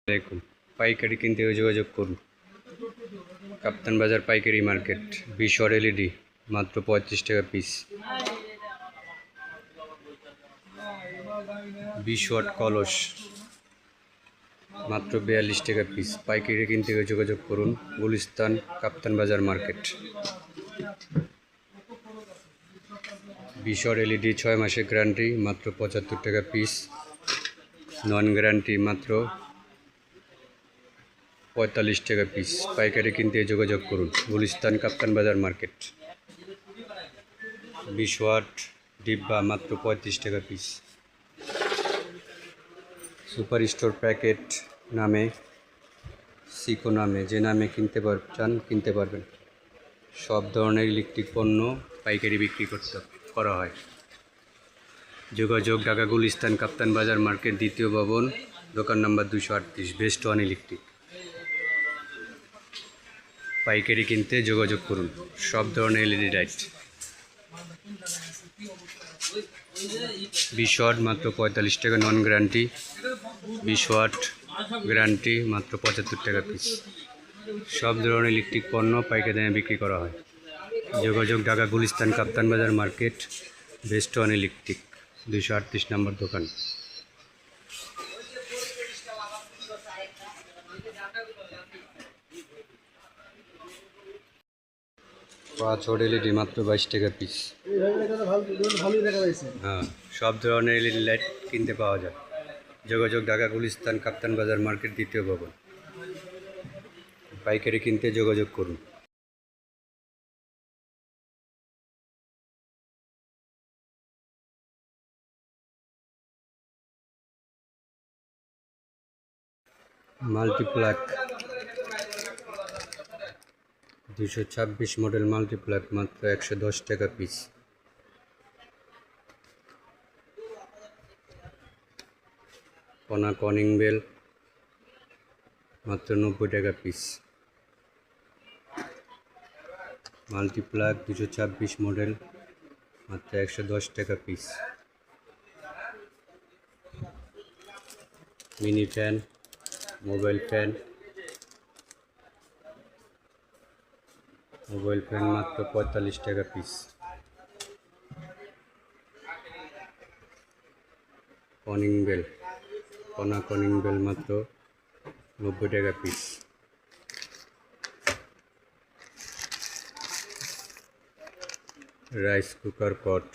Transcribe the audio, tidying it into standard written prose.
আসসালামাইকুম। পাইকারি কিনতে যোগাযোগ করুন। কাপ্তান বাজার পাইকারি মার্কেট। 20 ওয়াট এলইডি মাত্র 35 টাকা পিস। 20 ওয়াট কলস মাত্র 42 টাকা পিস। পাইকারি কিনতে যোগাযোগ করুন। গুলিস্তান কাপ্তান বাজার মার্কেট। 20 ওয়াট এলইডি 6 মাসের গ্যারান্টি মাত্র 75 টাকা পিস। নন গ্যারান্টি মাত্র 45 টাকা পিস। পাইকারি কিনতে যোগাযোগ করুন। গুলিস্তান কাপ্তান বাজার মার্কেট। 20 ওয়াট ডিব্বা মাত্র 35 টাকা পিস। সুপার স্টোর প্যাকেট নামে, সিকো নামে, যে নামে চান কিনতে পারবেন। সব ধরনের ইলেকট্রিক পণ্য পাইকারি বিক্রি করা হয়। যোগাযোগ ঢাকা গুলিস্তান কাপ্তান বাজার মার্কেট, দ্বিতীয় ভবন, দোকান নাম্বার 238, বেস্ট ওয়ান ইলেকট্রিক। পাইকারি কিনতে যোগাযোগ করুন। সব ধরনের এলইডি লাইট 20 ওয়াট মাত্র 45 টাকা, নন গ্যারান্টি। 20 ওয়াট গ্যারান্টি মাত্র 75 টাকা পিস। সব ধরনের ইলেকট্রিক পণ্য পাইকারি দামে বিক্রি করা হয়। যোগাযোগ ঢাকা গুলিস্তান কাপ্তান বাজার মার্কেট, বেস্ট ওয়ান ইলেকট্রিক, 238 নম্বর দোকান। 5 ওয়াট এলইডি মাত্র 22 টাকা পিস। হ্যাঁ, সব ধরনের এলইডি লাইট কিনতে পাওয়া যায়। যোগাযোগ ঢাকা গুলিস্তান কাপ্তান বাজার মার্কেট, দ্বিতীয় ভবন। পাইকারি কিনতে যোগাযোগ করুন। মাল্টিপ্লাক 226 মডেল মাল্টিপ্লাক মাত্র 110 টাকা পিস। কোনা কনিং বেল মাত্র 90 টাকা পিস। মাল্টিপ্লাক 226 মডেল মাত্র 110 টাকা piece. Mini fan, mobile fan মাত্র 45 টাকা পিস। কোনা কনিং বেল মাত্র 90 টাকা পিস। রাইস কুকার পট